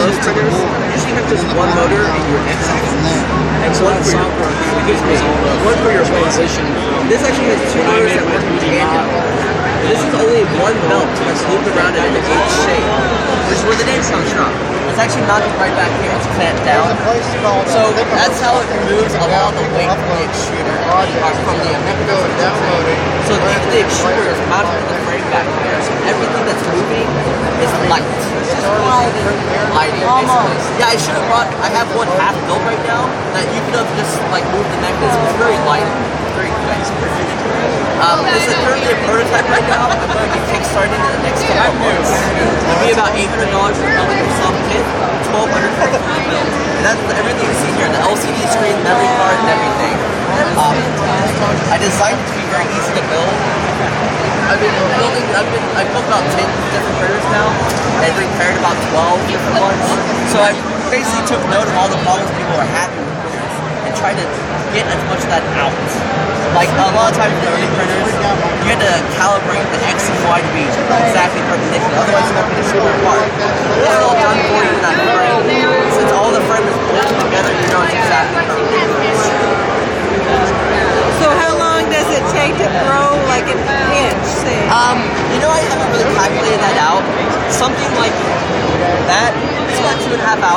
most printers usually have just one motor in your extruder, and one for your transition. This actually has two motors that work in tandem. This is only one belt that's looped around it in an H shape, which is where the name comes from. It's actually mounted right back here. It's clamped down. So that's how it removes a lot of the weight from the extruder, from the mechanism. So the extruder is mounted to the frame back here. So everything that's moving is light. It's just lighting, basically. Yeah, I should have brought. I have one half built right now that you could have just like moved the mechanism. It's very light, very quick. This is currently a prototype right now. I'm going to be kickstarting in the next couple of months. It'll be about $800 for building yourself kit, $1,200 for the build. And that's everything you see here, the LCD screen, memory card, and everything. I designed it to be very easy to build. I've built about 10 different printers now, and repaired about 12 different ones. So I basically took note of all the problems people are having with printers, and tried to get as much of that out. Like a lot of times in the early printers, you had to calibrate the X and Y to be exactly perpendicular, otherwise it's not going to show apart. This is all done for you in that frame. Since all the frame is bolted together, you know it's exactly perpendicular. So how long does it take to grow like an inch, say? You know, I haven't really calculated that out. Something like that, it's about 2.5 hours.